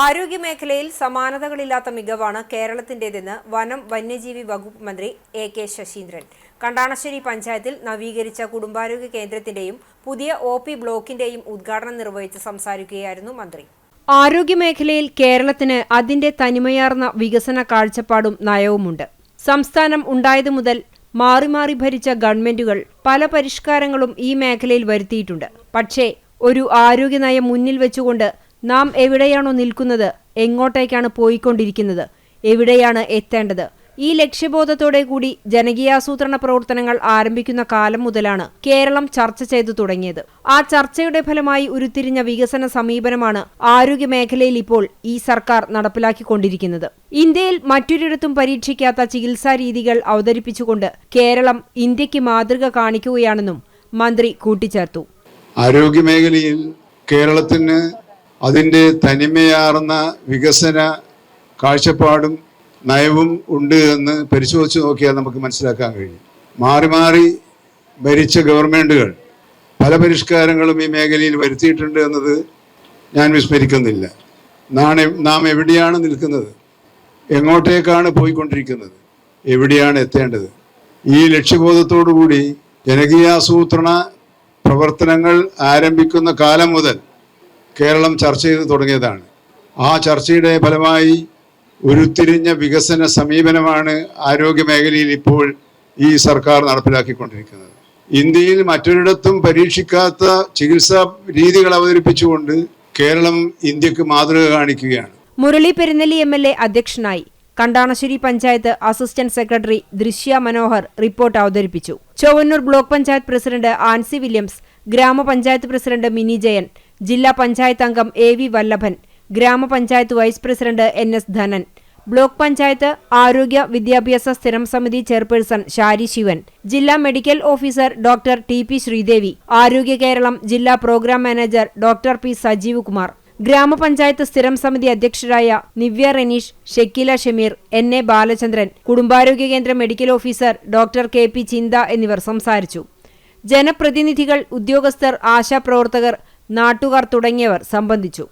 ആരോഗ്യമേഖലയിൽ സമാനതകളില്ലാത്ത മികവാണ് കേരളത്തിന്റേതെന്ന് വനം വന്യജീവി വകുപ്പ് മന്ത്രി എ.കെ. ശശീന്ദ്രൻ കണ്ടാണശ്ശേരി പഞ്ചായത്തിൽ നവീകരിച്ച കുടുംബാരോഗ്യ കേന്ദ്രത്തിന്റെയും പുതിയ ഒ.പി. ബ്ലോക്കിന്റെയും ഉദ്ഘാടനം നിർവഹിച്ച് സംസാരിക്കുകയായിരുന്നു മന്ത്രി. ആരോഗ്യമേഖലയിൽ കേരളത്തിന് അതിന്റെ തനിമയാർന്ന വികസന കാഴ്ചപ്പാടും നയവുമുണ്ട്. സംസ്ഥാനം ഉണ്ടായതു മുതൽ മാറി മാറി ഭരിച്ച ഗവൺമെന്റുകൾ പല പരിഷ്കാരങ്ങളും ഈ മേഖലയിൽ വരുത്തിയിട്ടുണ്ട്. പക്ഷേ ഒരു ആരോഗ്യനയം മുന്നിൽ വെച്ചുകൊണ്ട് നാം എവിടെയാണോ നിൽക്കുന്നത്, എങ്ങോട്ടേക്കാണ് പോയിക്കൊണ്ടിരിക്കുന്നത്, എവിടെയാണ് എത്തേണ്ടത്, ഈ ലക്ഷ്യബോധത്തോടെ കൂടി ജനകീയാസൂത്രണ പ്രവർത്തനങ്ങൾ ആരംഭിക്കുന്ന കാലം മുതലാണ് കേരളം ചർച്ച ചെയ്തു തുടങ്ങിയത്. ആ ചർച്ചയുടെ ഫലമായി ഉരുത്തിരിഞ്ഞ വികസന സമീപനമാണ് ആരോഗ്യമേഖലയിൽ ഇപ്പോൾ ഈ സർക്കാർ നടപ്പിലാക്കിക്കൊണ്ടിരിക്കുന്നത്. ഇന്ത്യയിൽ മറ്റൊരിടത്തും പരീക്ഷിക്കാത്ത ചികിത്സാ രീതികൾ അവതരിപ്പിച്ചുകൊണ്ട് കേരളം ഇന്ത്യക്ക് മാതൃക കാണിക്കുകയാണെന്നും മന്ത്രി കൂട്ടിച്ചേർത്തു. ആരോഗ്യമേഖലയിൽ കേരളത്തിന് അതിൻ്റെ തനിമയാർന്ന വികസന കാഴ്ചപ്പാടും നയവും ഉണ്ട് എന്ന് പരിശോധിച്ച് നോക്കിയാൽ നമുക്ക് മനസ്സിലാക്കാൻ കഴിയും. മാറി മാറി ഭരിച്ച ഗവൺമെൻറ്റുകൾ പല പരിഷ്കാരങ്ങളും ഈ മേഖലയിൽ വരുത്തിയിട്ടുണ്ട് എന്നത് ഞാൻ വിസ്മരിക്കുന്നില്ല. നാം എവിടെയാണ് നിൽക്കുന്നത്, എങ്ങോട്ടേക്കാണ് പോയിക്കൊണ്ടിരിക്കുന്നത്, എവിടെയാണ് എത്തേണ്ടത്, ഈ ലക്ഷ്യബോധത്തോടുകൂടി ജനകീയാസൂത്രണ പ്രവർത്തനങ്ങൾ ആരംഭിക്കുന്ന കാലം മുതൽ കേരളം ചർച്ച ചെയ്ത് തുടങ്ങിയതാണ്. ആ ചർച്ചയുടെ ഫലമായി ഉരുത്തിരിഞ്ഞ വികസന സമീപനമാണ് ആരോഗ്യമേഖലയിൽ ഇപ്പോൾ ഈ സർക്കാർ നടപ്പിലാക്കിക്കൊണ്ടിരിക്കുന്നത്. ഇന്ത്യയിൽ മറ്റൊരിടത്തും പരീക്ഷിക്കാത്ത ചികിത്സാ രീതികൾ അവതരിപ്പിച്ചുകൊണ്ട് കേരളം ഇന്ത്യക്ക് മാതൃക കാണിക്കുകയാണ്. മുരളി പെരുന്നെല്ലി എം.എൽ.എ. അധ്യക്ഷനായി. Kandanassery panchayat assistant secretary Drishya Manohar report അവതരിപ്പിച്ചു. Chowwannur block panchayat president Ancy Williams, gramapanchayat president Mini Jayan, ജില്ലാ പഞ്ചായത്ത് അംഗം A V. Vallabhan, gramapanchayat vice president N S. Dhanan, block panchayat ആരോഗ്യ വിദ്യാഭ്യാസ സ്ഥിരം സമിതി ചെയർപേഴ്സൺ ഷാരി ശിവൻ, ജില്ലാ medical officer doctor T P. Sreedevi, Arogya Keralam ജില്ലാ program manager doctor P. Sajeev Kumar, gramapanchayat സ്ഥിരം സമിതി അധ്യക്ഷരായ നിവ്യ റെനീഷ്, ഷെക്കീല ഷമീർ, എൻ.എ. ബാലചന്ദ്രൻ, കുടുംബാരോഗ്യ കേന്ദ്ര മെഡിക്കൽ ഓഫീസർ ഡോക്ടർ കെ.പി. ചിന്ത എന്നിവർ സംസാരിച്ചു. ജനപ്രതിനിധികൾ, ഉദ്യോഗസ്ഥർ, ആശാപ്രവർത്തകർ, നാട്ടുകാർ തുടങ്ങിയവർ സംബന്ധിച്ചു.